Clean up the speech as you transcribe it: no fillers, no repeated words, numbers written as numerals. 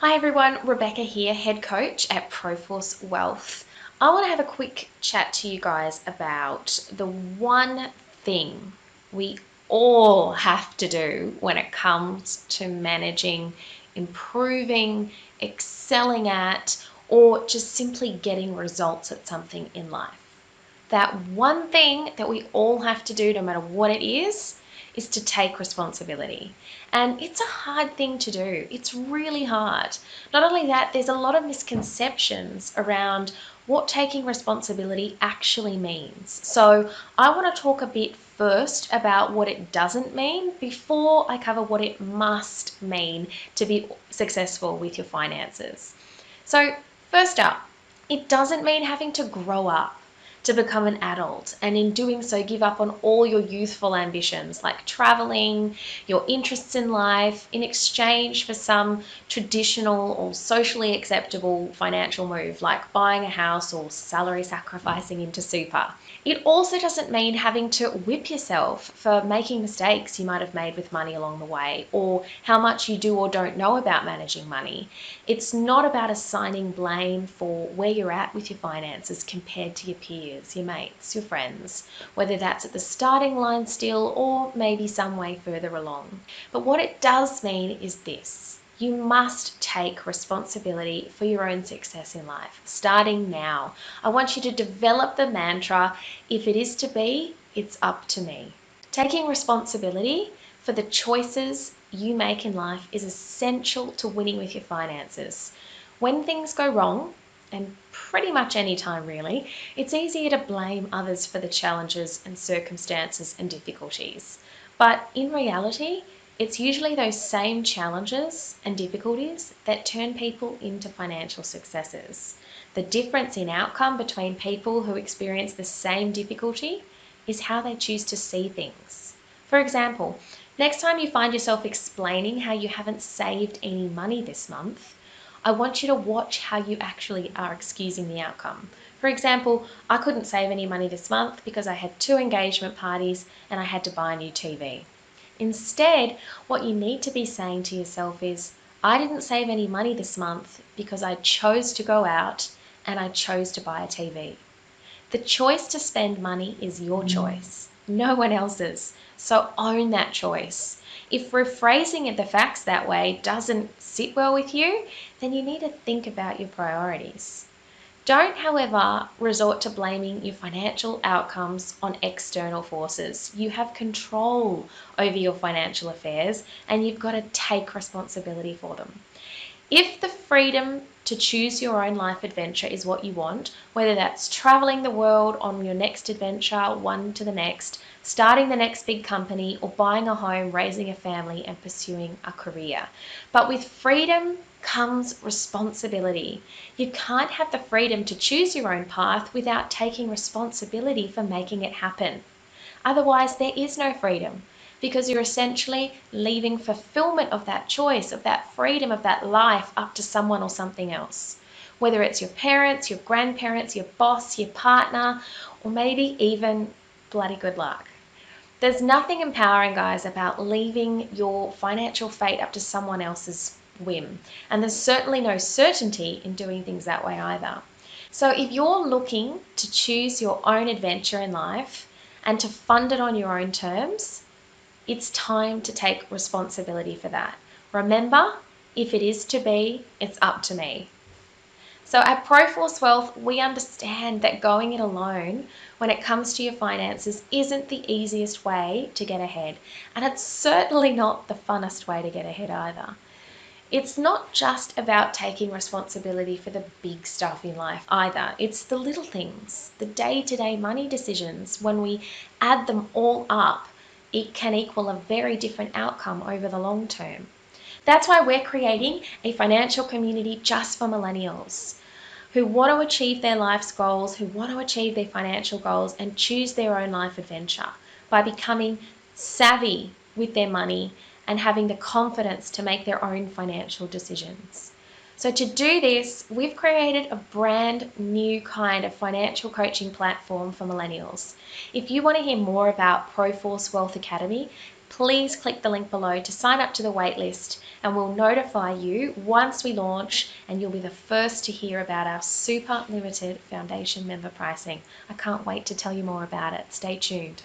Hi everyone, Rebecca here, head coach at Proforce Wealth. I want to have a quick chat to you guys about the one thing we all have to do when it comes to managing, improving, excelling at, or just simply getting results at something in life. That one thing that we all have to do, no matter what it is to take responsibility. And it's a hard thing to do. It's really hard. Not only that, there's a lot of misconceptions around what taking responsibility actually means. So I want to talk a bit first about what it doesn't mean before I cover what it must mean to be successful with your finances. So first up, it doesn't mean having to grow up to become an adult, and in doing so give up on all your youthful ambitions like traveling, your interests in life, in exchange for some traditional or socially acceptable financial move like buying a house or salary sacrificing into super. It also doesn't mean having to whip yourself for making mistakes you might have made with money along the way, or how much you do or don't know about managing money. It's not about assigning blame for where you're at with your finances compared to your peers, your mates, your friends, whether that's at the starting line still or maybe some way further along. But what it does mean is this: you must take responsibility for your own success in life, starting now. I want you to develop the mantra, if it is to be, it's up to me. Taking responsibility for the choices you make in life is essential to winning with your finances. When things go wrong, and pretty much any time really, it's easier to blame others for the challenges and circumstances and difficulties. But in reality, it's usually those same challenges and difficulties that turn people into financial successes. The difference in outcome between people who experience the same difficulty is how they choose to see things. For example, next time you find yourself explaining how you haven't saved any money this month, I want you to watch how you actually are excusing the outcome. For example, I couldn't save any money this month because I had 2 engagement parties and I had to buy a new TV. Instead, what you need to be saying to yourself is, I didn't save any money this month because I chose to go out and I chose to buy a TV. The choice to spend money is your choice, no one else's. So own that choice. If rephrasing the facts that way doesn't sit well with you, then you need to think about your priorities. Don't, however, resort to blaming your financial outcomes on external forces. You have control over your financial affairs and you've got to take responsibility for them. If the freedom to choose your own life adventure is what you want, whether that's traveling the world on your next adventure, one to the next, starting the next big company, or buying a home, raising a family, and pursuing a career. But with freedom comes responsibility. You can't have the freedom to choose your own path without taking responsibility for making it happen. Otherwise, there is no freedom, because you're essentially leaving fulfillment of that choice, of that freedom, of that life up to someone or something else. Whether it's your parents, your grandparents, your boss, your partner, or maybe even bloody good luck. There's nothing empowering, guys, about leaving your financial fate up to someone else's whim. And there's certainly no certainty in doing things that way either. So if you're looking to choose your own adventure in life and to fund it on your own terms, it's time to take responsibility for that. Remember, if it is to be, it's up to me. So at Proforce Wealth, we understand that going it alone when it comes to your finances isn't the easiest way to get ahead. And it's certainly not the funnest way to get ahead either. It's not just about taking responsibility for the big stuff in life either. It's the little things, the day-to-day money decisions. When we add them all up, it can equal a very different outcome over the long term. That's why we're creating a financial community just for millennials who want to achieve their life's goals, who want to achieve their financial goals and choose their own life adventure by becoming savvy with their money and having the confidence to make their own financial decisions. So to do this, we've created a brand new kind of financial coaching platform for millennials. If you want to hear more about Proforce Wealth Academy, please click the link below to sign up to the waitlist, and we'll notify you once we launch, and you'll be the first to hear about our super limited foundation member pricing. I can't wait to tell you more about it. Stay tuned.